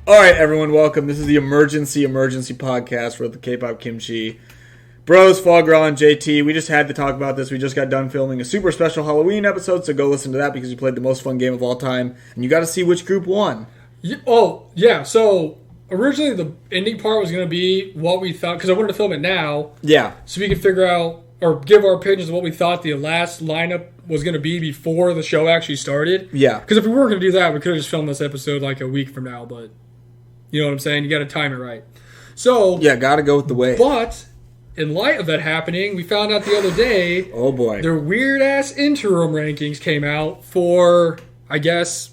All right, everyone, welcome. This is the emergency podcast for the K-pop kimchi. Bros, Fogra, and JT, we just had to talk about this. We just got done filming a super special Halloween episode, so go listen to that because we played the most fun game of all time, and you got to see which group won. So originally the ending part was going to be what we thought, because I wanted to film it now. Yeah. So we could figure out, or give our opinions of what we thought the last lineup was going to be before the show actually started. Yeah. Because if we weren't going to do that, we could have just filmed this episode like a week from now, but you know what I'm saying? You got to time it right. So yeah, got to go with the wave. But in light of that happening, we found out the other day. Oh boy. Their weird ass interim rankings came out for, I guess,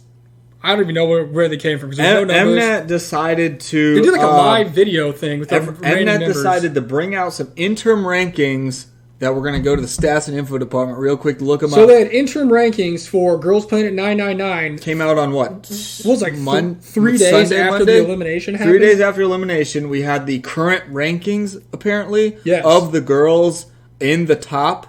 I don't even know where they came from because there's no numbers. Mnet decided to. They did like a live video thing with the remaining Mnet members. decided to bring out some interim rankings that we're going to go to the stats and info department real quick to look them up. So they had interim rankings for Girls Planet 999. Came out on what? What was like 3 days Sunday, after Monday? the elimination happened? 3 days after elimination, we had the current rankings, apparently, yes, of the girls in the top.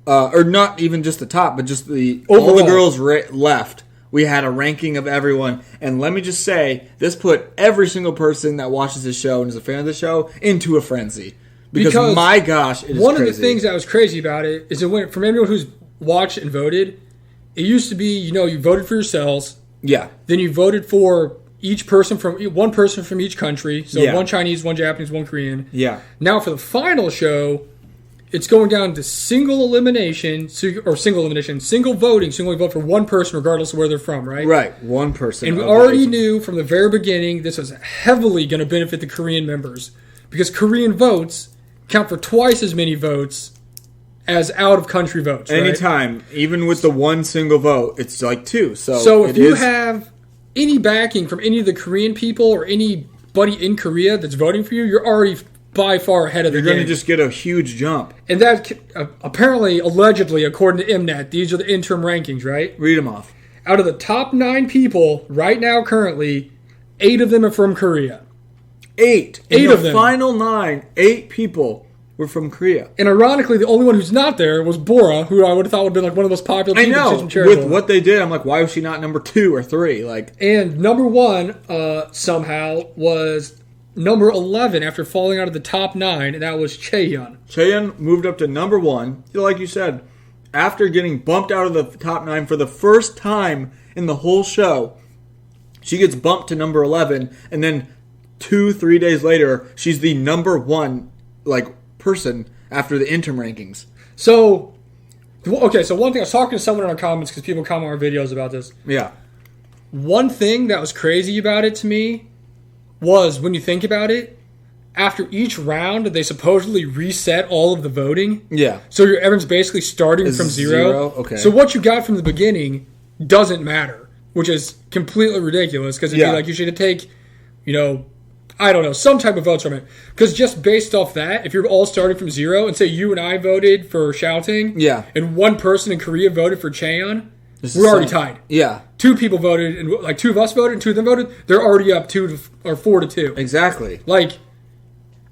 Or not even just the top, but just the overall. All the girls left. We had a ranking of everyone. And let me just say, this put every single person that watches this show and is a fan of the show into a frenzy. Because my gosh, it is one crazy. of the things that was crazy about it is it went from everyone who's watched and voted. It used to be, you voted for yourselves. Yeah. Then you voted for one person from each country. So yeah. One Chinese, one Japanese, one Korean. Yeah. Now for the final show, it's going down to single elimination, single voting. So you only vote for one person regardless of where they're from, right? Right. One person. And we already knew from the very beginning this was heavily going to benefit the Korean members. Because Korean votes count for twice as many votes as out-of-country votes, right? Anytime. Even with the one single vote, it's like two. So if you have any backing from any of the Korean people or anybody in Korea that's voting for you, you're already by far ahead of the game. You're going to just get a huge jump. And that, apparently, allegedly, according to Mnet, these are the interim rankings, right? Read them off. Out of the top 9 people right now currently, 8 of them are from Korea. 8 of them. Final 9, 8 people were from Korea. And ironically, the only one who's not there was Bora, who I would have thought would have been like one of those popular people. I know. With what they did, I'm like, why was she not number 2 or 3? And number 1 somehow was number 11 after falling out of the top 9, and that was Chaeyeon. Chaeyeon moved up to number 1. Like you said, after getting bumped out of the top 9 for the first time in the whole show, she gets bumped to number 11, and then 2-3 days later, she's the number 1 person after the interim rankings. So one thing, I was talking to someone in our comments because people comment on our videos about this. Yeah. One thing that was crazy about it to me was, when you think about it, after each round, they supposedly reset all of the voting. Yeah. So everyone's basically starting from zero. Okay. So what you got from the beginning doesn't matter, which is completely ridiculous because it'd be like you should take, I don't know, some type of votes from it. Because just based off that, if you're all starting from zero, and say you and I voted for Shouting, and one person in Korea voted for Chaeyeon, we're already tied. Yeah. 2 people voted, and 2 of us voted, and 2 of them voted, they're already up 4-2. Exactly.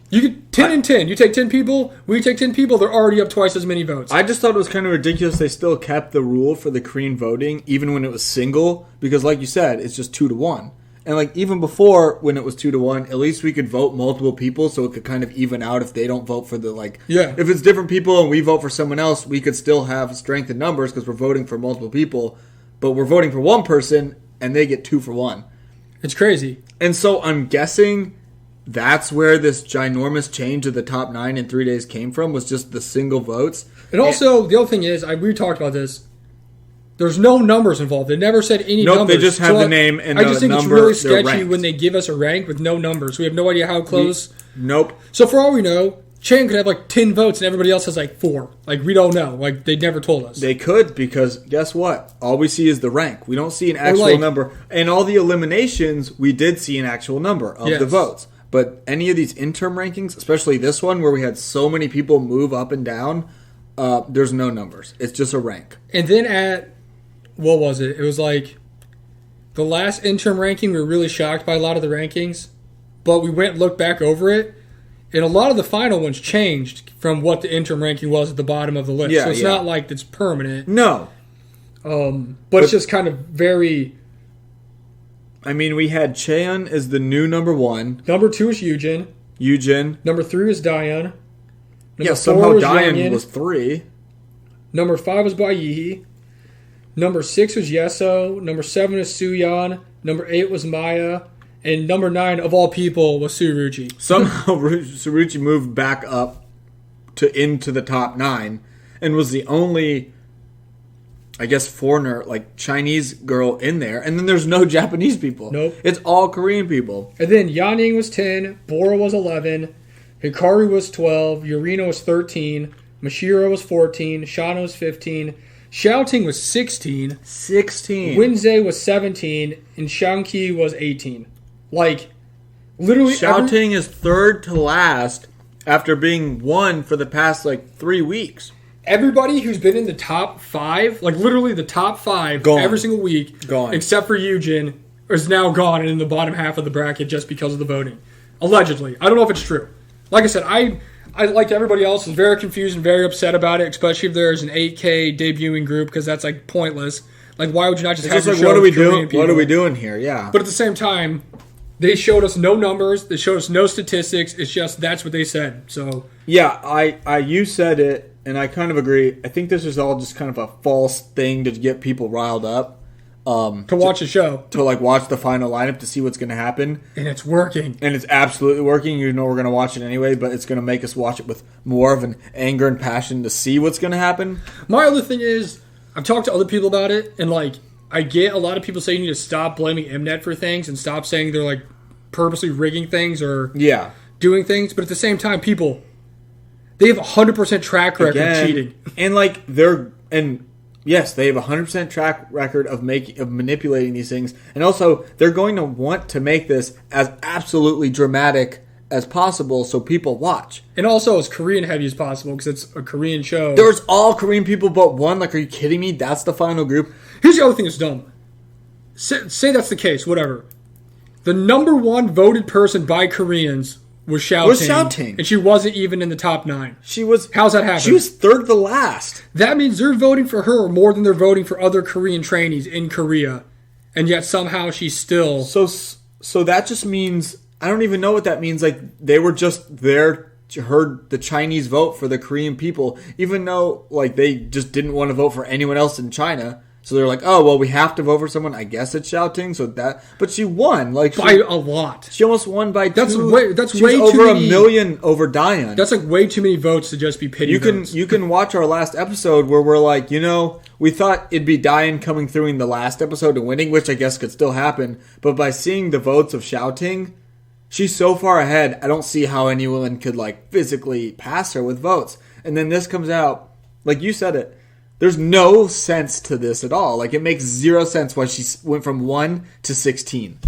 You get 10 and 10. You take 10 people, we take 10 people, they're already up twice as many votes. I just thought it was kind of ridiculous they still kept the rule for the Korean voting, even when it was single, because like you said, it's just 2-1. And even before, when it was 2-1, at least we could vote multiple people, so it could kind of even out if they don't vote for the If it's different people and we vote for someone else, we could still have strength in numbers because we're voting for multiple people, but we're voting for one person and they get 2 for 1. It's crazy. And so I'm guessing that's where this ginormous change of the top 9 in 3 days came from, was just the single votes. And also, the other thing is, we talked about this. There's no numbers involved. They never said any numbers. Nope, they just have the name and the number. I just think it's really sketchy when they give us a rank with no numbers. We have no idea how close. Nope. So for all we know, Chaeyeon could have 10 votes and everybody else has 4. We don't know. They never told us. They could, because guess what? All we see is the rank. We don't see an actual number. And all the eliminations, we did see an actual number of the votes. But any of these interim rankings, especially this one where we had so many people move up and down, there's no numbers. It's just a rank. And then what was it? It was the last interim ranking, we were really shocked by a lot of the rankings, but we went and looked back over it, and a lot of the final ones changed from what the interim ranking was at the bottom of the list. So it's not like it's permanent. No. But it's just kind of very I mean, we had Cheon as the new number 1. Number 2 is Yujin. Number 3 is Dayan. Yeah, somehow Dayan was 3. Number 5 was Baiyi. Number 6 was Yeso. Number 7 was Suyeon. Number 8 was Maya. And number 9, of all people, was Suruchi. Somehow Suruchi moved back up into the top 9 and was the only, I guess, foreigner, like Chinese girl in there. And then there's no Japanese people. Nope. It's all Korean people. And then Yaning was 10. Bora was 11. Hikaru was 12. Yurina was 13. Mashiro was 14. Shana was 15. Xiaoting was 16. 16. Winze was 17. And Xiangqi was 18. Like, literally... Xiaoting is third to last after being 1 for the past, 3 weeks. Everybody who's been in the top 5, like literally the top 5 gone. Every single week, gone. Except for Yujin, is now gone and in the bottom half of the bracket just because of the voting. Allegedly. I don't know if it's true. Like I said, I like everybody else, is very confused and very upset about it, especially if there's an 8K debuting group, because that's, pointless. Like, why would you not just have your show what are we Korean doing? people? What are we doing here? Yeah. But at the same time, they showed us no numbers. They showed us no statistics. It's just that's what they said. So yeah, you said it, and I kind of agree. I think this is all just kind of a false thing to get people riled up. To watch a show. To watch the final lineup to see what's going to happen. And it's working. And it's absolutely working. You know we're going to watch it anyway, but it's going to make us watch it with more of an anger and passion to see what's going to happen. My other thing is, I've talked to other people about it, and I get a lot of people saying you need to stop blaming Mnet for things and stop saying they're purposely rigging things or doing things. But at the same time, people, they have a 100% track record of cheating. And yes, they have a 100% track record of manipulating these things. And also, they're going to want to make this as absolutely dramatic as possible so people watch. And also as Korean heavy as possible because it's a Korean show. There's all Korean people but one. Are you kidding me? That's the final group. Here's the other thing that's dumb. Say that's the case, whatever. The number 1 voted person by Koreans was Xiaoting. And she wasn't even in the top 9. How's that happen? She was third to last. That means they're voting for her more than they're voting for other Korean trainees in Korea. And yet somehow she's still... So that just means... I don't even know what that means. They were just there to heard the Chinese vote for the Korean people, even though they just didn't want to vote for anyone else in China. So they're oh, well, we have to vote for someone. I guess it's Xiaoting. But she won. By a lot. She almost won by 2. That's way too over many, 1 million over Dayan. That's way too many votes to just be pity votes. You can watch our last episode where we're we thought it'd be Dayan coming through in the last episode and winning, which I guess could still happen. But by seeing the votes of Xiaoting, she's so far ahead, I don't see how anyone could physically pass her with votes. And then this comes out, you said it. There's no sense to this at all. It makes 0 sense why she went from 1 to 16.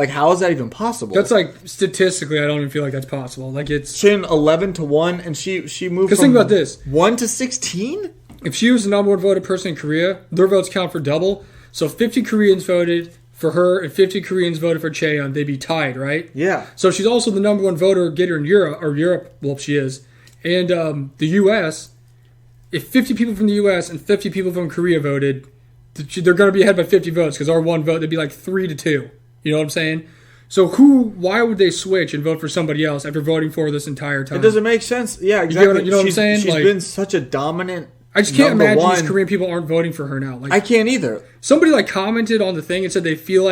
How is that even possible? That's statistically, I don't even feel like that's possible. It's she had 11 to 1, and she moved. Because think about this: 1 to 16. If she was the number 1 voted person in Korea, their votes count for double. So 50 Koreans voted for her, and 50 Koreans voted for Cheon. They'd be tied, right? Yeah. So she's also the number 1 voter getter in Europe. Well, she is, and the U.S. If 50 people from the U.S. and 50 people from Korea voted, they're going to be ahead by 50 votes because our 1 vote, they'd be 3-2. You know what I'm saying? So why would they switch and vote for somebody else after voting for this entire time? It doesn't make sense. Yeah, exactly. You know what I'm saying? She's been such a dominant. I just can't imagine these Korean people aren't voting for her now. I can't either. Somebody commented on the thing and said they feel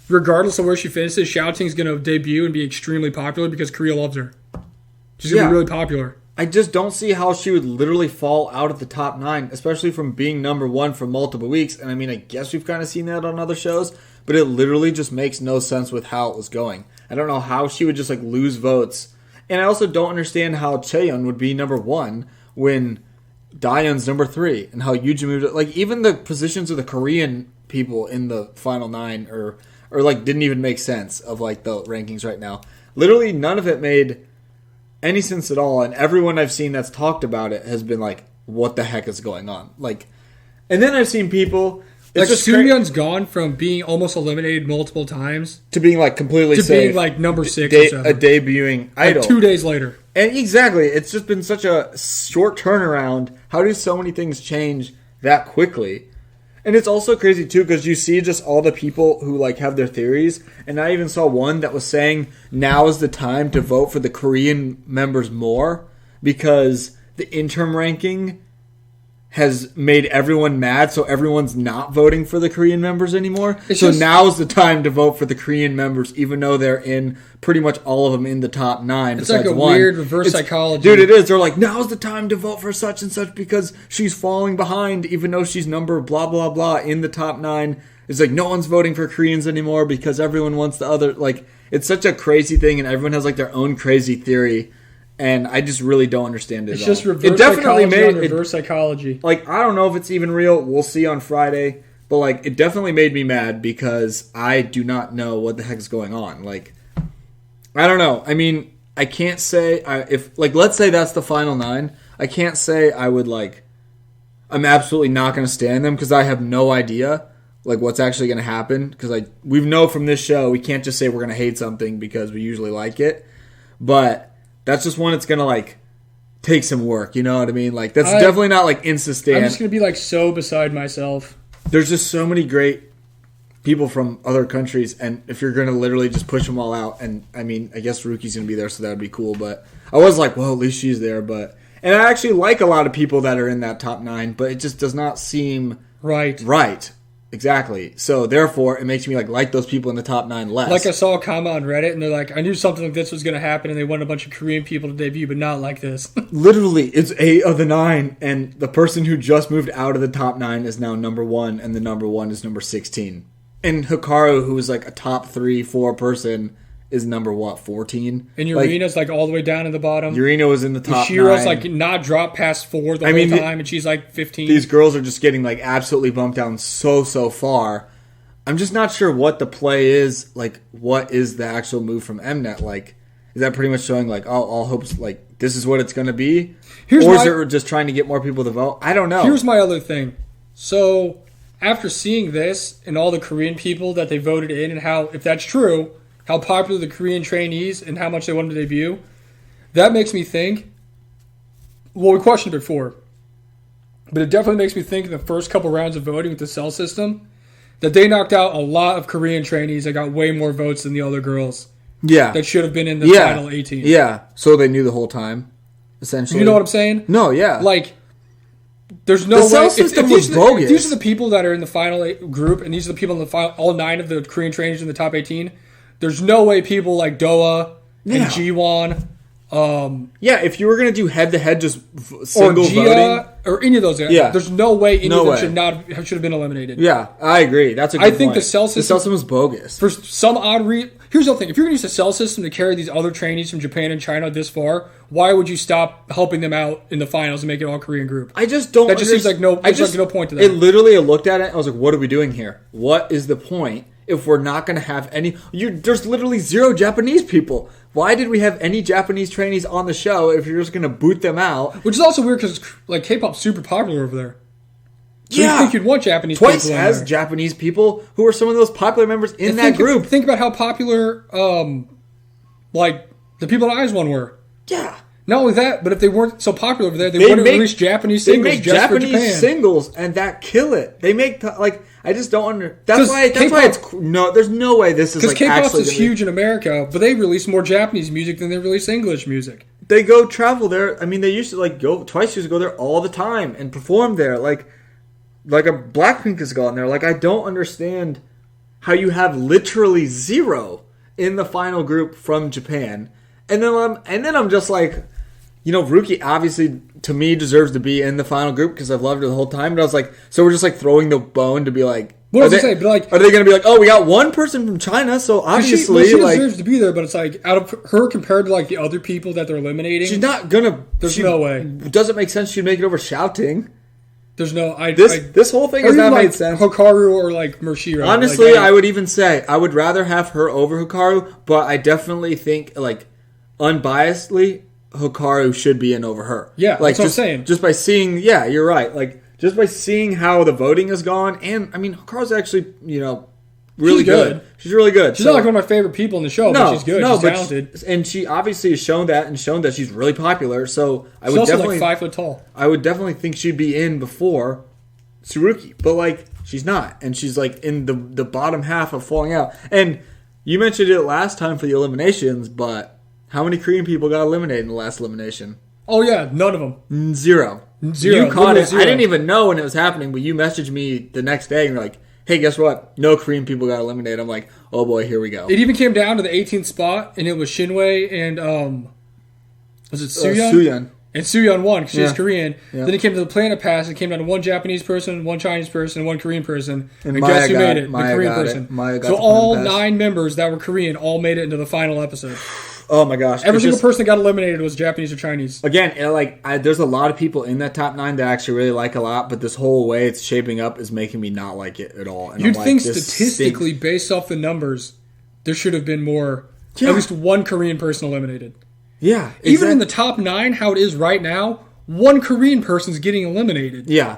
regardless of where she finishes, Xiaoting's going to debut and be extremely popular because Korea loves her. She's going to be really popular. I just don't see how she would literally fall out of the top 9, especially from being number 1 for multiple weeks. And I guess we've kind of seen that on other shows, but it literally just makes no sense with how it was going. I don't know how she would just lose votes. And I also don't understand how Cheon would be number 1 when Dayan's number 3 and how Yujin moved. Even the positions of the Korean people in the final 9 or didn't even make sense of the rankings right now. Literally none of it made any sense at all, and everyone I've seen that's talked about it has been what the heck is going on? And then I've seen people... Suyeon's gone from being almost eliminated multiple times... to being, completely safe. To being, number 6 or 7. A debuting idol. 2 days later. And exactly. It's just been such a short turnaround. How do so many things change that quickly? And it's also crazy, too, because you see just all the people who, like, have their theories. And I even saw one that was saying now is the time to vote for the Korean members more because the interim ranking has made everyone mad, so everyone's not voting for the Korean members anymore. So now is the time to vote for the Korean members, even though they're in pretty much all of them in the top 9. It's like a weird reverse psychology. Dude, it is. They're like, now's the time to vote for such and such because she's falling behind, even though she's number blah, blah, blah in the top 9. It's like no one's voting for Koreans anymore because everyone wants the other. Like, it's such a crazy thing, and everyone has like their own crazy theory. And I just really don't understand it. It's just reverse psychology. Like, I don't know if it's even real. We'll see on Friday. But, like, it definitely made me mad because I do not know what the heck is going on. Like, I don't know. I mean, I can't say if let's say that's the final 9. I can't say I would, like, I'm absolutely not going to stand them because I have no idea, like, what's actually going to happen. Because we know from this show we can't just say we're going to hate something because we usually like it. But that's just one that's going to, like, take some work. You know what I mean? Like, that's definitely not, like, insta-stand. I'm just going to be, like, so beside myself. There's just so many great people from other countries, and if you're going to literally just push them all out, and, I mean, I guess Ruki's going to be there, so that would be cool. But I was like, well, at least she's there. And I actually like a lot of people that are in that top 9, but it just does not seem right. Exactly. So, therefore, it makes me like those people in the top 9 less. Like I saw a comment on Reddit, and they're like, I knew something like this was going to happen, and they wanted a bunch of Korean people to debut, but not like this. Literally, it's 8 of the 9, and the person who just moved out of the top 9 is now number 1, and the number 1 is number 16. And Hikaru, who was like a top 3, 4 person, is number 14? And Urina's like all the way down in the bottom. Urina was in the top 9. Shiro's like not dropped past 4 the whole time, and she's like 15. These girls are just getting like absolutely bumped down so far. I'm just not sure what the play is. Like, what is the actual move from Mnet? Like, is that pretty much showing like, oh, all hopes like this is what it's going to be? Is it just trying to get more people to vote? I don't know. Here's my other thing. So after seeing this and all the Korean people that they voted in, and how, if that's true, how popular the Korean trainees and how much they want them to debut, that makes me think, well, we questioned it before, but it definitely makes me think in the first couple rounds of voting with the cell system that they knocked out a lot of Korean trainees that got way more votes than the other girls. Yeah. That should have been in the final 18. Yeah. So they knew the whole time, essentially. You know what I'm saying? No, yeah. Like, there's no way. The cell system was bogus. If these are the people that are in the final group, and these are the people in the final, all 9 of the Korean trainees in the top 18, there's no way people like Doa and Jiwon. If you were going to do head-to-head just single or Gia, voting. Or any of those guys, there's no way any of them should have been eliminated. Yeah, I agree. That's a good point. I think the cell system was bogus. For some odd reason. Here's the thing. If you're going to use the cell system to carry these other trainees from Japan and China this far, why would you stop helping them out in the finals and make it all Korean group? I just don't. That just seems like no point to that. It literally, I looked at it, I was like, what are we doing here? What is the point if we're not going to have any... There's literally 0 Japanese people. Why did we have any Japanese trainees on the show if you're just going to boot them out? Which is also weird because like K-pop's super popular over there. So you think you'd want Japanese Twice people has Japanese people who are some of those popular members in that group. Think about how popular like the people in IZ*ONE were. Yeah. Not only that, but if they weren't so popular over there, they wouldn't release Japanese singles. They make just Japanese for Japan. singles, and that kill it. They make I just don't under. That's why it's no. There's no way this is like K-pop actually is huge in America, but they release more Japanese music than they release English music. They go travel there. I mean, they used to go twice. Used to go there all the time and perform there. Like a Blackpink has gone there. Like, I don't understand how you have literally 0 in the final group from Japan, and then I'm just like. Ruki obviously, to me, deserves to be in the final group because I've loved her the whole time. But I was like, so we're just like throwing the bone to be like, what was I say? But like, are they going to be like, oh, we got one person from China, so obviously, she deserves to be there. But it's like, out of her compared to like the other people that they're eliminating, she's not gonna. There's no way. Doesn't make sense. She'd make it over shouting. There's no. This whole thing has not made sense. Hikaru or like Murshiro. Honestly, I would even say I would rather have her over Hikaru, but I definitely think like unbiasedly. Hikaru should be in over her. Yeah, that's what I'm saying. Just by seeing, you're right. Like, just by seeing how the voting has gone, and, I mean, Hikaru's actually, really good. She's really good. She's not like one of my favorite people in the show, but she's good. She's talented. And she obviously has shown that she's really popular, so she's also like 5 foot tall. I would definitely think she'd be in before Tsuruki. But, like, She's not. And she's like in the bottom half of falling out. And you mentioned it last time for the eliminations, but how many Korean people got eliminated in the last elimination? Oh, yeah. None of them. Zero. Zero. You caught it. Zero. I didn't even know when it was happening, but you messaged me the next day and you're like, hey, guess what? No Korean people got eliminated. I'm like, oh boy, here we go. It even came down to the 18th spot, and it was Shinwei and, was it Sooyeon? Sooyeon. And Sooyeon won because she's Korean. Yeah. Then it came to the Planet Pass. It came down to one Japanese person, one Chinese person, one Korean person. And Maya guess who made it? The Maya Korean got person. it. Maya got so the all Planet Pass. 9 members that were Korean all made it into the final episode. Oh my gosh. Every single person that got eliminated was Japanese or Chinese. Again, there's a lot of people in that top 9 that I actually really like a lot, but this whole way it's shaping up is making me not like it at all. And You'd I'm think like, this statistically, stinks. based off the numbers, there should have been more, at least one Korean person eliminated. Yeah. Exactly. Even in the top 9, how it is right now, one Korean person's getting eliminated. Yeah.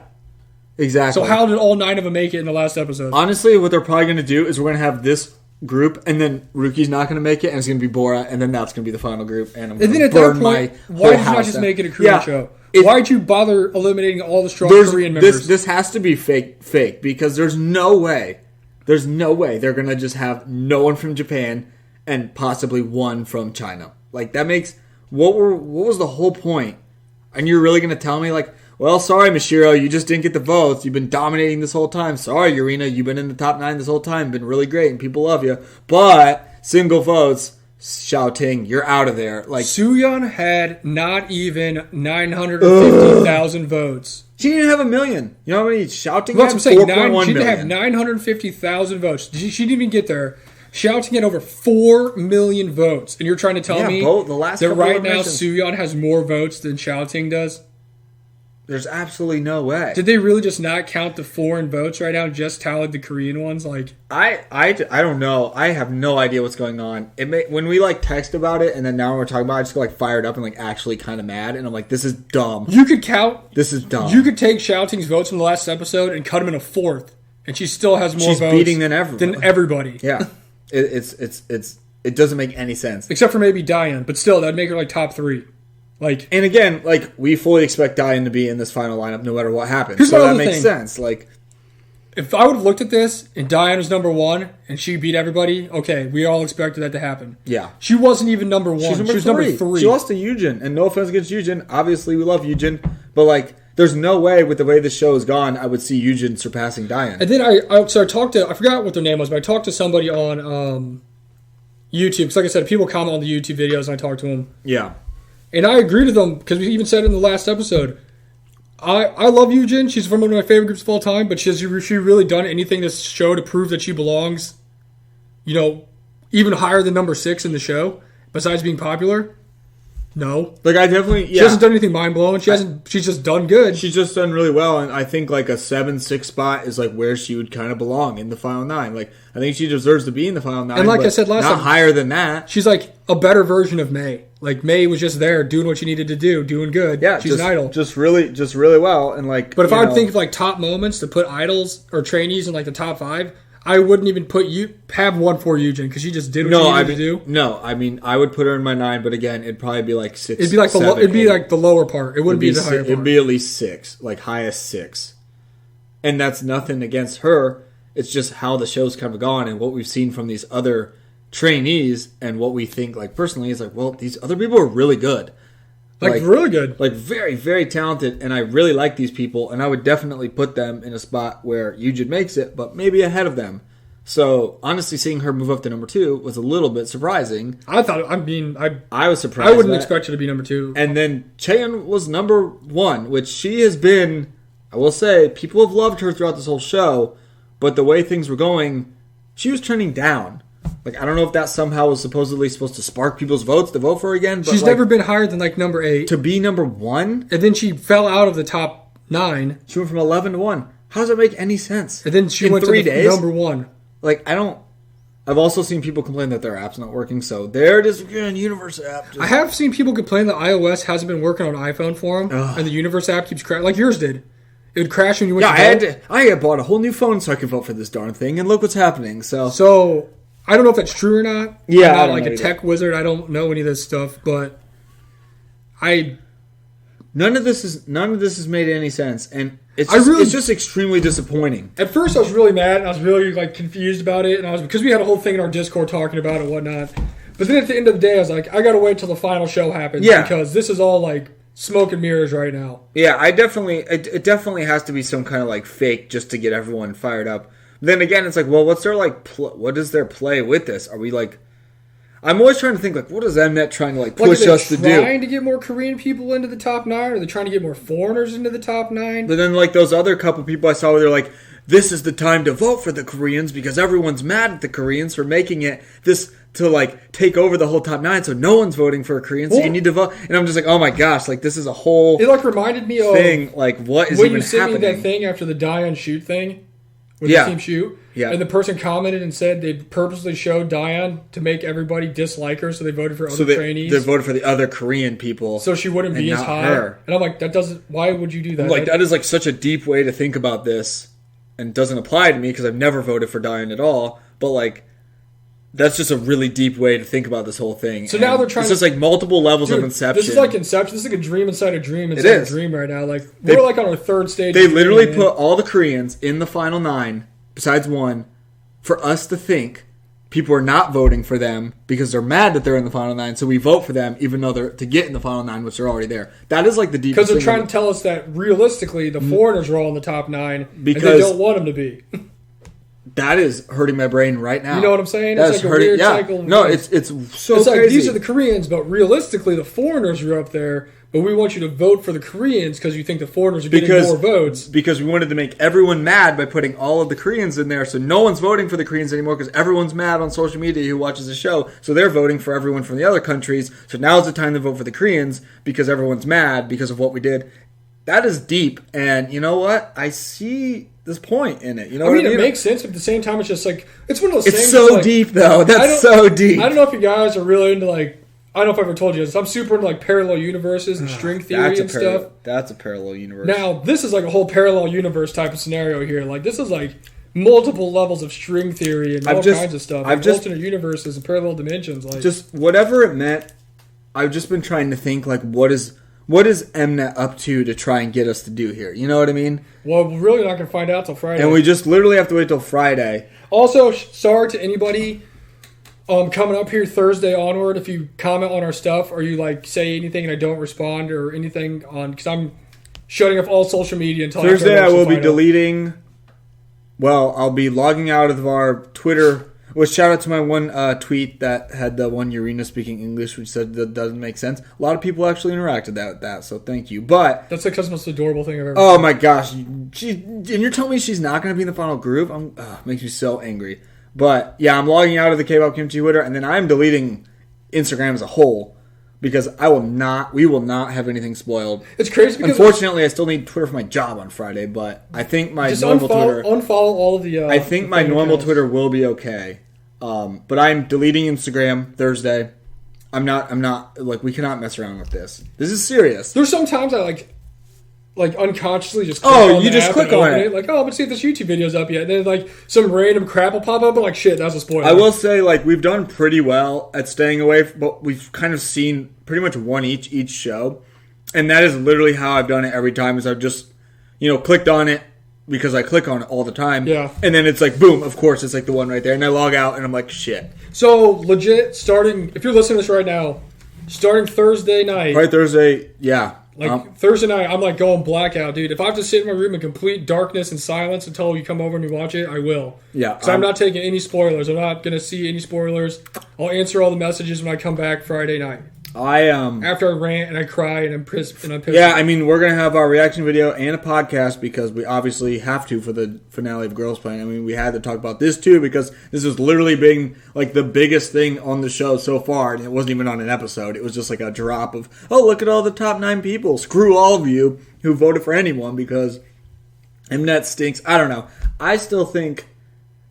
Exactly. So how did all 9 of them make it in the last episode? Honestly, what they're probably going to do is we're going to have this group, and then Ruki's not going to make it, and it's going to be Borat, and then that's going to be the final group, and I'm going to burn my why did you not house just down. make it a Korean show? Why did you bother eliminating all the strong Korean members? This has to be fake, because there's no way they're going to just have no one from Japan and possibly one from China. Like, that makes... What was the whole point? And you're really going to tell me, like, well, sorry, Mashiro, you just didn't get the votes. You've been dominating this whole time. Sorry, Urena, you've been in the top 9 this whole time. Been really great, and people love you. But single votes, shouting, you're out of there. Like, Sooyeon had not even 950,000 votes. she didn't have 1 million. You know how many shouting That's had? what I'm saying. 4.1 She didn't million. have 950,000 votes. She didn't even get there. Shouting had over 4 million votes. And you're trying to tell me both the last that couple right now eliminations. Sooyeon has more votes than Shouting does? There's absolutely no way. Did they really just not count the foreign votes right now? Just tallied the Korean ones? Like, I don't know. I have no idea what's going on. When we like text about it, and then now we're talking about it, I just get like fired up and like actually kind of mad, and I'm like, this is dumb. you could count. This is dumb. You could take Shouting's votes from the last episode and cut them in a fourth, and she still has more She's votes beating than everybody. Yeah, it doesn't make any sense. except for maybe Diane, but still that'd make her like top 3. Like, And again, like, we fully expect Diane to be in this final lineup no matter what happens. Here's So my that other makes thing. sense. Like, if I would have looked at this and Diane was number 1 and she beat everybody, okay, we all expected that to happen. yeah. She wasn't even number 1. She was number 3. She lost to Eugen. And no offense against Eugen. Obviously, we love Eugen. But, like, there's no way with the way the show has gone, I would see Eugen surpassing Diane. And then I talked to, I forgot what their name was, but I talked to somebody on YouTube. Because like I said, people comment on the YouTube videos and I talk to them. Yeah. And I agree with them because we even said it in the last episode. I love Eugen. She's from one of my favorite groups of all time, but she really done anything this show to prove that she belongs, you know, even higher than number 6 in the show, besides being popular? No. Like, I definitely, yeah. She hasn't done anything mind-blowing. She's just done good. She's just done really well, and I think, like, a 7-6 spot is, like, where she would kind of belong in the final 9. Like, I think she deserves to be in the final 9. And like but I said last not time, higher than that. She's like a better version of May. Like, May was just there doing what she needed to do, doing good. Yeah, she's an idol. Just really well, and, like, But if I would think of, like, top moments to put idols or trainees in, like, the top 5, I wouldn't even have one for Eugen because she just did what she needed to do. No, I mean, I would put her in my 9, but again, it'd probably be like 6. It'd be like 7, it'd be 8. like the lower part. It wouldn't be the higher part. It'd be at least 6, like highest 6. And that's nothing against her. It's just how the show's kind of gone and what we've seen from these other trainees and what we think, like, personally is like, well, these other people are really good. Like really good. Like, very, very talented, and I really like these people, and I would definitely put them in a spot where Eugen makes it, but maybe ahead of them. So, honestly, seeing her move up to number 2 was a little bit surprising. I was surprised. I wouldn't expect her to be number 2. And then Cheon was number 1, which she has been, I will say, people have loved her throughout this whole show, but the way things were going, she was trending down. Like, I don't know if that somehow was supposedly supposed to spark people's votes to vote for her again. But she's never been higher than, like, number 8. To be number 1? And then she fell out of the top 9. She went from 11 to 1. How does that make any sense? And then she went to number 1. Like, I've also seen people complain that their app's not working, so there it is again, Universe app. I have seen people complain that iOS hasn't been working on iPhone for them, and the Universe app keeps crashing, like yours did. It would crash when you went to vote. I had bought a whole new phone so I could vote for this darn thing, and look what's happening. So I don't know if that's true or not. Yeah, I'm I not don't like know a either. tech wizard. I don't know any of this stuff, but none of this has made any sense. And It's just extremely disappointing. At first, I was really mad, and I was really like confused about it, and because we had a whole thing in our Discord talking about it and whatnot. But then at the end of the day, I was like, I gotta wait till the final show happens because this is all like smoke and mirrors right now. Yeah, it definitely has to be some kind of like fake just to get everyone fired up. But then again, it's like, well, what's their like? What is their play with this? Are we like? I'm always trying to think, like, what is Mnet trying to, like, push us to do? Are they trying to get more Korean people into the top 9? Or are they trying to get more foreigners into the top 9? But then, like, those other couple people I saw where they're like, this is the time to vote for the Koreans because everyone's mad at the Koreans for making it this to, like, take over the whole top 9, so no one's voting for a Korean, so you need to vote. And I'm just like, oh my gosh, like, this is a whole It, like, reminded me of thing. Like, what is even happening? When you sent me that thing after the Dion shoot thing, with the team shoot, and the person commented and said they purposely showed Dion to make everybody dislike her, so they voted for other trainees. They voted for the other Korean people. So she wouldn't be as high. Her. And I'm like, why would you do that? Like, that is like such a deep way to think about this, and doesn't apply to me because I've never voted for Dion at all, but like, that's just a really deep way to think about this whole thing. So now they're trying. It's just like multiple levels of Inception. This is like Inception. This is like a dream inside a dream inside a dream right now. Like we're like on our third stage. They literally put all the Koreans in the final 9, besides one, for us to think people are not voting for them because they're mad that they're in the final 9. So we vote for them even though they're to get in the final 9, which they're already there. That is like the deepest. Because they're trying to tell us that realistically the foreigners are all in the top 9 because and they don't want them to be. That is hurting my brain right now. You know what I'm saying? It's like a weird cycle. No, it's so it's crazy. Like these are the Koreans, but realistically the foreigners are up there. But we want you to vote for the Koreans because you think the foreigners are getting more votes. Because we wanted to make everyone mad by putting all of the Koreans in there, so no one's voting for the Koreans anymore because everyone's mad on social media who watches the show, so they're voting for everyone from the other countries. So now's the time to vote for the Koreans because everyone's mad because of what we did. That is deep, and you know what? I see this point in it. You know, it makes sense, but at the same time, it's just like it's one of those things. It's so deep, though. That's so deep. I don't know if you guys are really into like. I don't know if I ever told you this. I'm super into like parallel universes and string theory and stuff. That's a parallel universe. Now, this is like a whole parallel universe type of scenario here. Like this is like multiple levels of string theory and kinds of stuff. Alternate universes and parallel dimensions. Like just whatever it meant. I've just been trying to think like what is Mnet up to try and get us to do here? You know what I mean? Well, we're really not going to find out till Friday. And we just literally have to wait till Friday. Also, sorry to anybody coming up here Thursday onward if you comment on our stuff or you like say anything and I don't respond or anything on because I'm shutting off all social media until Thursday. I will be deleting. Well, I'll be logging out of our Twitter. Well, shout out to my one tweet that had the one Urena speaking English, which said that doesn't make sense. A lot of people actually interacted with that, so thank you. But that's like the most adorable thing I've ever seen. Oh my gosh, and you're telling me she's not going to be in the final group? Makes me so angry. But yeah, I'm logging out of the K-pop Kimchi Twitter, and then I'm deleting Instagram as a whole because we will not have anything spoiled. It's crazy because unfortunately I still need Twitter for my job on Friday, but I think my normal Twitter unfollow all of the. I think my normal accounts. Twitter will be okay. But I'm deleting Instagram Thursday. I'm not like we cannot mess around with this. This is serious. There's sometimes I like unconsciously just click on you just click on it. Like, I'm gonna see if this YouTube video's up yet. And then like some random crap will pop up and like shit, that's a spoiler. I will say like we've done pretty well at staying away, but we've kind of seen pretty much one each show. And that is literally how I've done it every time is I've just, clicked on it because I click on it all the time. Yeah. And then it's like boom, of course it's like the one right there. And I log out and I'm like shit. So legit if you're listening to this right now, starting Thursday night. Right, Thursday, yeah. Thursday night, I'm like going blackout, dude. If I have to sit in my room in complete darkness and silence until you come over and you watch it, I will. Yeah. Because I'm not taking any spoilers. I'm not going to see any spoilers. I'll answer all the messages when I come back Friday night. After I rant and I cry and I'm pissed. Yeah, I mean, we're going to have our reaction video and a podcast because we obviously have to for the finale of Girls Planet. I mean, we had to talk about this too because this has literally been like the biggest thing on the show so far. And it wasn't even on an episode. It was just like a drop of, oh, look at all the top 9 people. Screw all of you who voted for anyone because Mnet stinks. I don't know. I still think,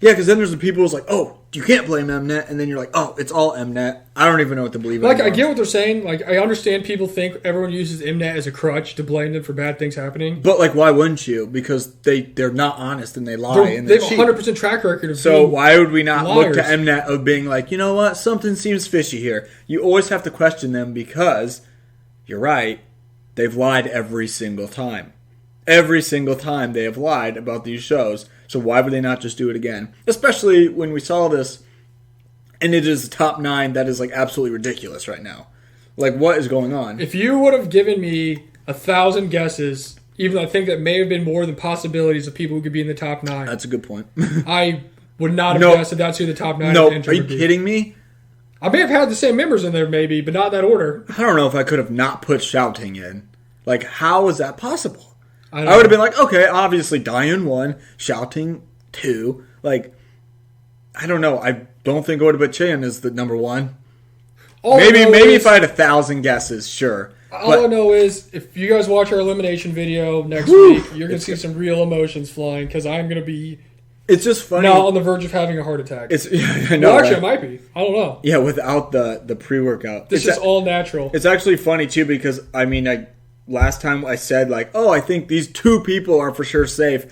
yeah, because then there's the people who's like, oh, you can't blame Mnet, and then you're like, oh, it's all Mnet. I don't even know what to believe. Like, I get what they're saying. Like, I understand people think everyone uses Mnet as a crutch to blame them for bad things happening. But, like, why wouldn't you? Because they're not honest and they lie. And they have a 100% track record of so why would we not liars. Look to Mnet of being like, you know what? Something seems fishy here. You always have to question them because, you're right, they've lied every single time. Every single time they have lied about these shows. So why would they not just do it again? Especially when we saw this, and it is the top 9 that is like absolutely ridiculous right now. Like, what is going on? If you would have given me 1,000 guesses, even though I think that may have been more than possibilities of people who could be in the top 9. That's a good point. I would not have guessed that that's who the top 9 No, are you kidding me? I may have had the same members in there maybe, but not in that order. I don't know if I could have not put shouting in. Like, how is that possible? I would have been like, okay, obviously Diane 1, shouting 2. Like, I don't know. I don't think I would have put Chan as the number 1. Maybe if I had 1,000 guesses, sure. All I know is, if you guys watch our elimination video next week, you're going to see some real emotions flying, because I'm going to be... It's just funny. Now on the verge of having a heart attack. I know, well, actually, it might be. I don't know. Yeah, without the pre-workout. This is all natural. It's actually funny, too, because, I mean, last time I said, like, oh, I think these 2 people are for sure safe.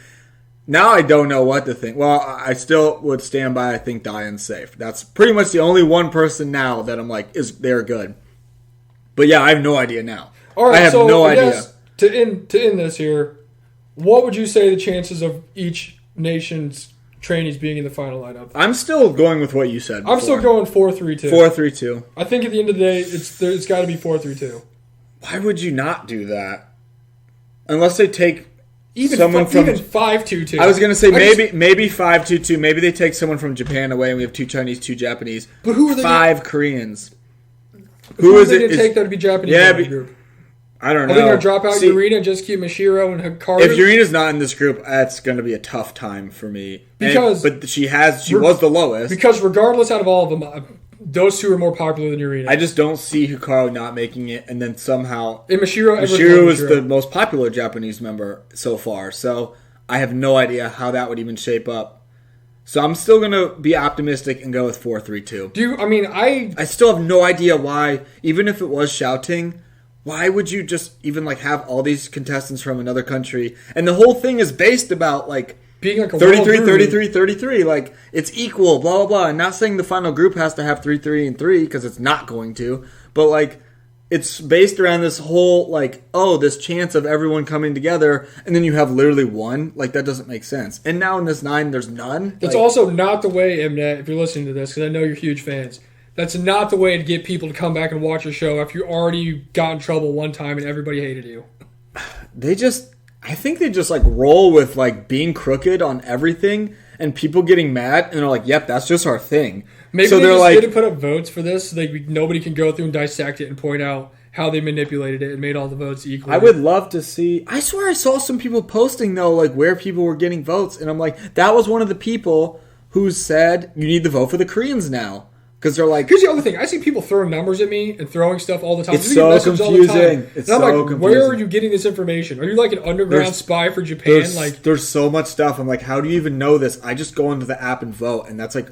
Now I don't know what to think. Well, I still would stand by I think Diane's safe. That's pretty much the only one person now that I'm like, they're good. But yeah, I have no idea now. All right, I have no idea. Guess, to end this here, what would you say the chances of each nation's trainees being in the final lineup? I'm still going with what you said before. I'm still going 4-3-2. 4-3-2. I think at the end of the day, it's got to be 4-3-2. Why would you not do that? Unless they take even 5-2-2. I was going to say maybe 5-2-2. Maybe they take someone from Japan away and we have 2 Chinese, 2 Japanese. But who are they? 5 Koreans. Who is it? Take that to be Japanese in the group? I don't know. Are they going to drop out Yurina, just keep Mashiro and Hikaru? If Yurina's not in this group, that's going to be a tough time for me. But she was the lowest. Because regardless, out of all of them, those 2 are more popular than Yurina. I just don't see Hikaru not making it, and then somehow and Mashiro is the most popular Japanese member so far. So I have no idea how that would even shape up. So I'm still going to be optimistic and go with 4-3-2. I still have no idea why, even if it was shouting, why would you just even like have all these contestants from another country? And the whole thing is based about like being like a 33, like it's equal, blah blah blah. I'm not saying the final group has to have 3-3-3 because it's not going to, but like it's based around this whole like, oh, this chance of everyone coming together, and then you have literally 1. Like that doesn't make sense. And now in this 9, there's none. It's also not the way, Mnet, if you're listening to this, because I know you're huge fans. That's not the way to get people to come back and watch your show after you already got in trouble one time and everybody hated you. I think they just like roll with like being crooked on everything and people getting mad and they're like, yep, that's just our thing. Maybe so they're like, didn't put up votes for this so nobody can go through and dissect it and point out how they manipulated it and made all the votes equal. I would love to see. I swear I saw some people posting though, like where people were getting votes, and I'm like, that was one of the people who said you need to vote for the Koreans now. Because they're like... Here's the other thing. I see people throwing numbers at me and throwing stuff all the time. It's so confusing. It's so confusing. Where are you getting this information? Are you like an underground spy for Japan? There's so much stuff. I'm like, how do you even know this? I just go into the app and vote. And that's like...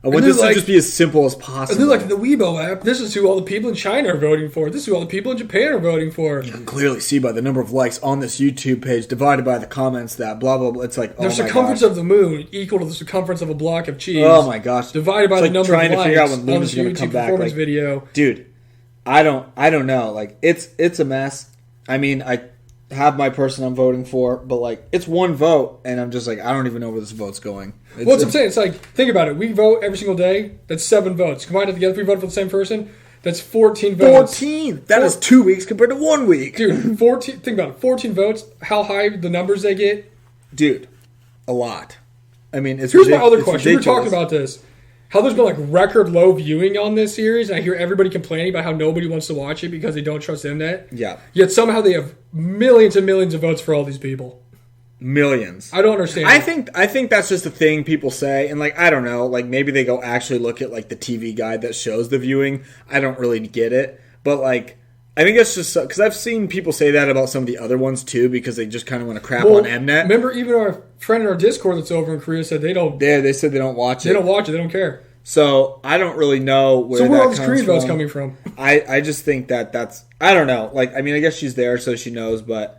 I want this to just be as simple as possible. And then like the Weibo app, this is who all the people in China are voting for. This is who all the people in Japan are voting for. You can clearly see by the number of likes on this YouTube page divided by the comments that blah, blah, blah. It's like, oh my gosh. The circumference of the moon equal to the circumference of a block of cheese. Oh my gosh. Divided by the number of likes on this YouTube performance video. Dude, I don't know. Like, it's a mess. I mean, I have my person I'm voting for, but like it's 1 vote, and I'm just like, I don't even know where this vote's going. Well, that's what I'm saying. It's like, think about it. We vote every single day. That's 7 votes. Combined it together, if we vote for the same person, that's 14 votes. 14! That is 2 weeks compared to 1 week. Dude, 14. Think about it. 14 votes. How high the numbers they get? Dude, a lot. I mean, it's Here's my other question. We were talking about this. How there's been like record low viewing on this series, and I hear everybody complaining about how nobody wants to watch it because they don't trust Mnet. Yeah. Yet somehow they have millions and millions of votes for all these people. Millions. I don't understand. I think that's just a thing people say, and like I don't know, like maybe they go actually look at like the TV guide that shows the viewing. I don't really get it, but like I think that's just because I've seen people say that about some of the other ones too, because they just kind of want to crap on Mnet. Remember, even our friend in our Discord that's over in Korea said they don't. Yeah, they said they don't watch it. They don't watch it. They don't care. So I don't really know where. So where are all these Korean votes coming from? I just think that's I don't know. Like I mean, I guess she's there, so she knows, but.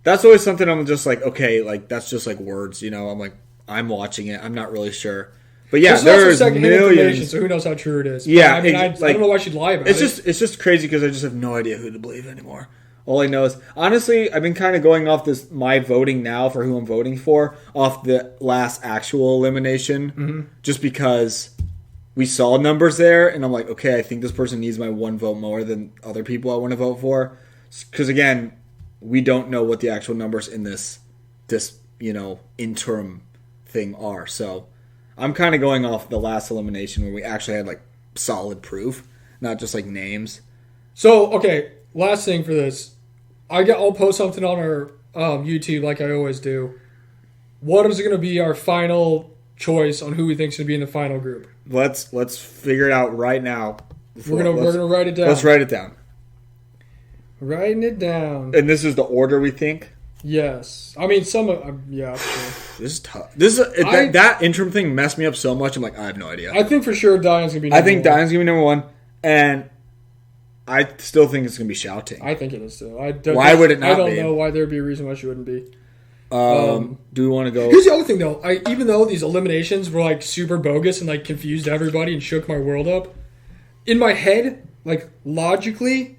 That's always something I'm just like, okay, like that's just like words, you know. I'm like, I'm watching it. I'm not really sure, but yeah, there's millions. So who knows how true it is? Yeah, I mean, I don't know why she'd lie about it. It's just crazy because I just have no idea who to believe anymore. All I know is, honestly, I've been kind of going off my voting now for who I'm voting for, off the last actual elimination, just because we saw numbers there, and I'm like, okay, I think this person needs my one vote more than other people I want to vote for. Because, again, we don't know what the actual numbers in this interim thing are. So I'm kind of going off the last elimination where we actually had, like, solid proof, not just, like, names. So, okay, last thing for this. I'll post something on our YouTube like I always do. What is going to be our final choice on who we think should be in the final group? Let's figure it out right now. We're gonna write it down. Let's write it down. Writing it down. And this is the order we think? Yes. I mean, yeah, sure. This is tough. That interim thing messed me up so much. I'm like, I have no idea. I think for sure Diane's going to be number one. I think Diane's going to be number one. And I still think it's going to be shouting. I think it is too. Why would it not be? I don't know why there'd be a reason why she wouldn't be. Do we want to go? Here's the other thing, though. Even though these eliminations were like super bogus and like confused everybody and shook my world up, in my head, like logically,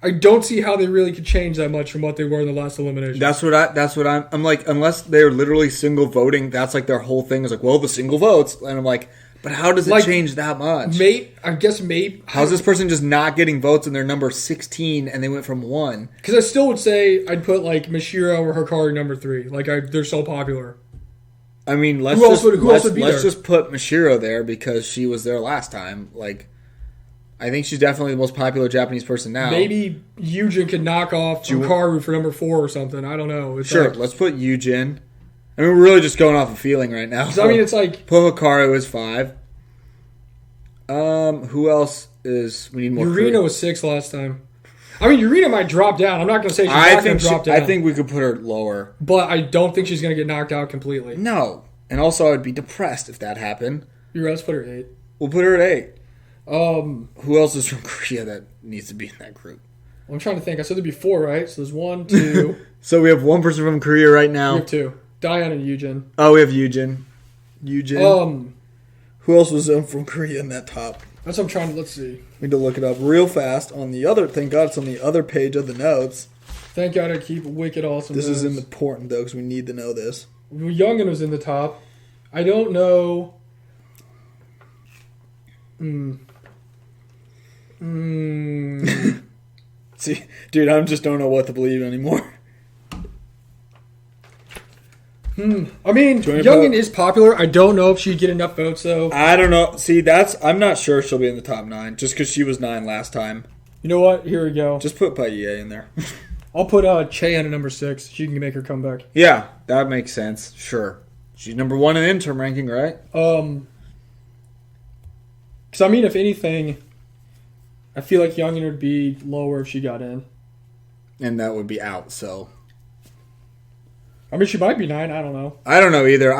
I don't see how they really could change that much from what they were in the last elimination. That's what I'm like. Unless they're literally single voting, that's like their whole thing is like, well, the single votes, and I'm like, but how does it change that much? I guess maybe. How's this person just not getting votes and they're number 16 and they went from 1? Because I still would say I'd put like Mashiro or Hikari number 3. Like they're so popular. I mean, let's just put Mashiro there because she was there last time. Like, I think she's definitely the most popular Japanese person now. Maybe Yujin could knock off Hikaru for number 4 or something. I don't know. Sure, let's put Yujin. I mean, we're really just going off a feeling right now. I mean, it's like... Put Hikaru as 5. Who else is... We need more... Yurina was 6 last time. I mean, Yurina might drop down. I'm not going to say she's not going to drop down. I think we could put her lower. But I don't think she's going to get knocked out completely. No. And also, I'd be depressed if that happened. You're right, let's put her at 8. We'll put her at 8. Who else is from Korea that needs to be in that group? I'm trying to think. I said there'd be 4, right? So there's 1, 2... So we have one person from Korea right now. We have 2. Diane and Yujin. Oh, we have Yujin. Who else was from Korea in that top? That's what I'm trying to... Let's see. We need to look it up real fast on the other... Thank God it's on the other page of the notes. Thank God I keep wicked awesome This notes. is important, though, because we need to know this. Youngin was in the top. I don't know... See, dude, I just don't know what to believe anymore. I mean, Youngin is popular. I don't know if she'd get enough votes, though. I don't know. See, I'm not sure she'll be in the top 9, just because she was 9 last time. You know what? Here we go. Just put Paille in there. I'll put Cheyenne at number 6. She can make her comeback. Yeah, that makes sense. Sure. She's number 1 in interim ranking, right? Because, I mean, if anything, I feel like Youngin would be lower if she got in. And that would be out, so... I mean, she might be 9. I don't know. I don't know either.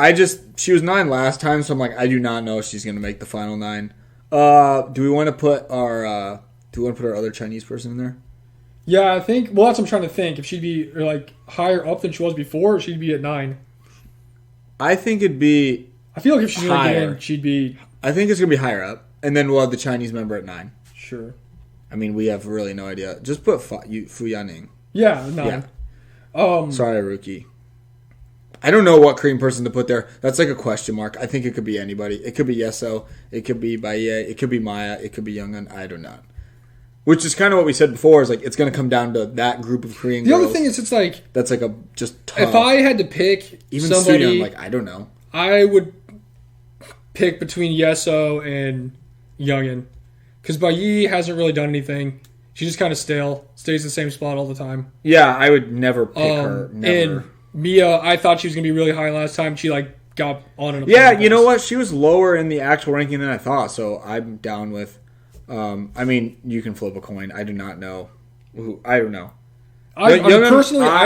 She was 9 last time, so I'm like, I do not know if she's going to make the final 9. Do we want to put our other Chinese person in there? Yeah, I think. Well, that's what I'm trying to think. If she'd be like higher up than she was before, or she'd be at 9. I think it'd be. I feel like if she's going to get in, she'd be. I think it's going to be higher up, and then we'll have the Chinese member at 9. Sure. I mean, we have really no idea. Just put Fu Yaning. Yeah, 9. Yeah. Sorry, Rookie. I don't know what Korean person to put there. That's like a question mark. I think it could be anybody. It could be Yeso. It could be Baye. It could be Maya. It could be Youngin. I don't know. Which is kind of what we said before. Is like it's going to come down to that group of Korean girls. The other thing is, it's like that's like a just tough. If I had to pick even somebody, Suyeon, like I don't know. I would pick between Yeso and Youngin because Baye hasn't really done anything. She's just kind of stale. Stays in the same spot all the time. Yeah, I would never pick her. Never. And Mia, I thought she was going to be really high last time. She got on and up. Yeah, you know what? She was lower in the actual ranking than I thought, so I'm down with. I mean, you can flip a coin. I do not know. I don't know. I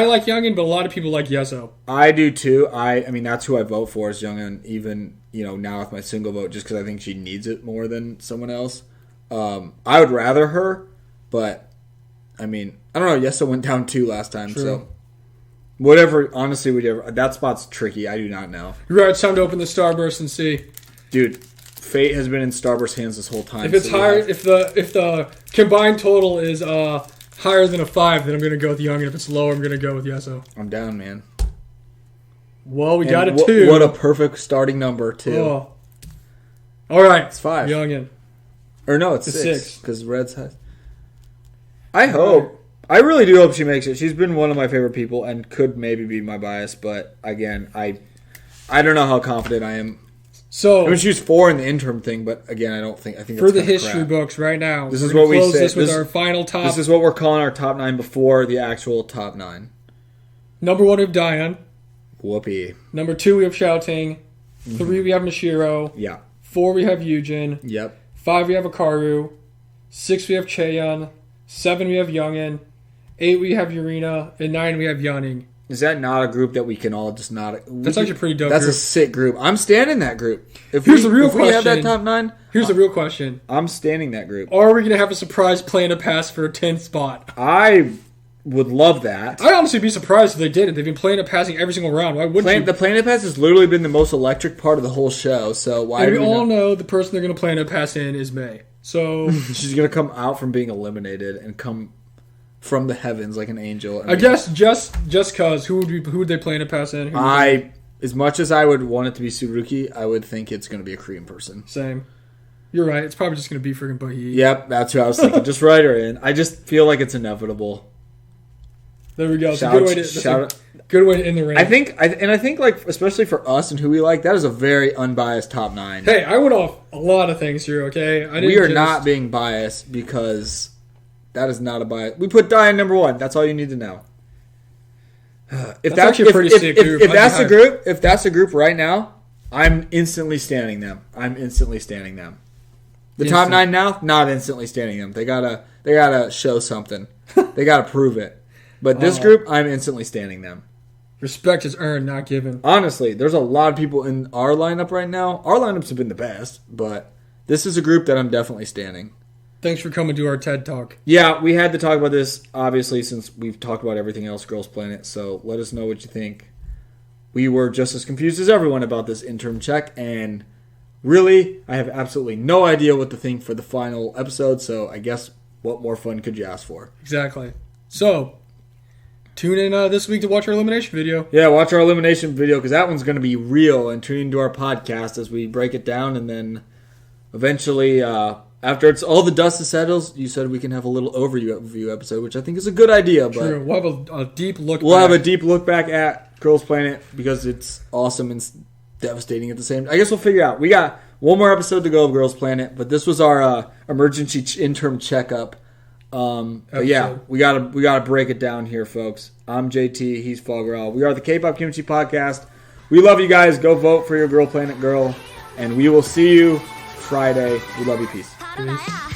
like Youngin, but a lot of people like Yeso. I do too. I mean, that's who I vote for is Youngin. Even now with my single vote, just because I think she needs it more than someone else. I would rather her, but I mean, I don't know. Yeso went down 2 last time, True. So. Whatever, honestly, that spot's tricky. I do not know. You're right. It's time to open the Starburst and see. Dude, fate has been in Starburst hands this whole time. If it's higher, if the combined total is higher than a 5, then I'm going to go with Young. And if it's lower, I'm going to go with Yeso. I'm down, man. Well, we got a 2. What a perfect starting number, too. Oh. All right. It's 5. Youngin. Or no, it's 6. Because Red's has... I hope. I really do hope she makes it. She's been one of my favorite people and could maybe be my bias. But, again, I don't know how confident I am. So, I mean, she was 4 in the interim thing, but again, I think that's for the history books right now. This is what we say. This with our final top. This is what we're calling our top 9 before the actual top 9. Number 1, we have Diane. Whoopee. Number 2, we have Xiaoting. 3, we have Nishiro. Yeah. 4, we have Yujin. Yep. 5, we have Akaru. 6, we have Chaeyoung. 7, we have Youngin. 8, we have Yurina. And 9, we have Yanning. Is that not a group that we can all just not... That's actually a pretty dope That's group. a sick group. I'm standing that group. If the real question. we have that top 9... Here's the real question. I'm standing that group. Are we going to have a surprise Planet Pass for a 10th spot? I would love that. I'd honestly be surprised if they didn't. They've been Planet Passing every single round. Why wouldn't you? The Planet Pass has literally been the most electric part of the whole show, so why and do we all know the person they're going to Planet Pass in is May. So she's going to come out from being eliminated and come... from the heavens like an angel. I guess just cause who would they Planet Pass in? As much as I would want it to be Tsuruki, I would think it's going to be a Korean person. Same. You're right. It's probably just going to be freaking Bahi. Yep, that's what I was thinking. Just write her in. I just feel like it's inevitable. There we go. It's a good way to end the race. I think like especially for us and who we like, that is a very unbiased top 9. Hey, I went off a lot of things here. Okay, we are not being biased because. That is not a bias. We put Diane number 1. That's all you need to know. If that's actually a pretty sick group. If that's a group right now, I'm instantly standing them. The top 9 now, not instantly standing them. They gotta show something. They gotta prove it. But this group, I'm instantly standing them. Respect is earned, not given. Honestly, there's a lot of people in our lineup right now. Our lineups have been the best, but this is a group that I'm definitely standing. Thanks for coming to our TED Talk. Yeah, we had to talk about this, obviously, since we've talked about everything else, Girls Planet. So let us know what you think. We were just as confused as everyone about this interim check. And really, I have absolutely no idea what to think for the final episode. So I guess what more fun could you ask for? Exactly. So tune in this week to watch our elimination video. Yeah, watch our elimination video because that one's going to be real. And tune into our podcast as we break it down. And then eventually... after it's all the dust settles, you said we can have a little overview episode, which I think is a good idea. But true. We'll have a deep look. We'll have a deep look back at Girls Planet because it's awesome and devastating at the same time. I guess we'll figure out. We got one more episode to go of Girls Planet, but this was our emergency interim checkup. But yeah, we gotta break it down here, folks. I'm JT. He's Fogral. We are the K-Pop Kimchi Podcast. We love you guys. Go vote for your Girl Planet girl, and we will see you Friday. We love you. Peace. Peace.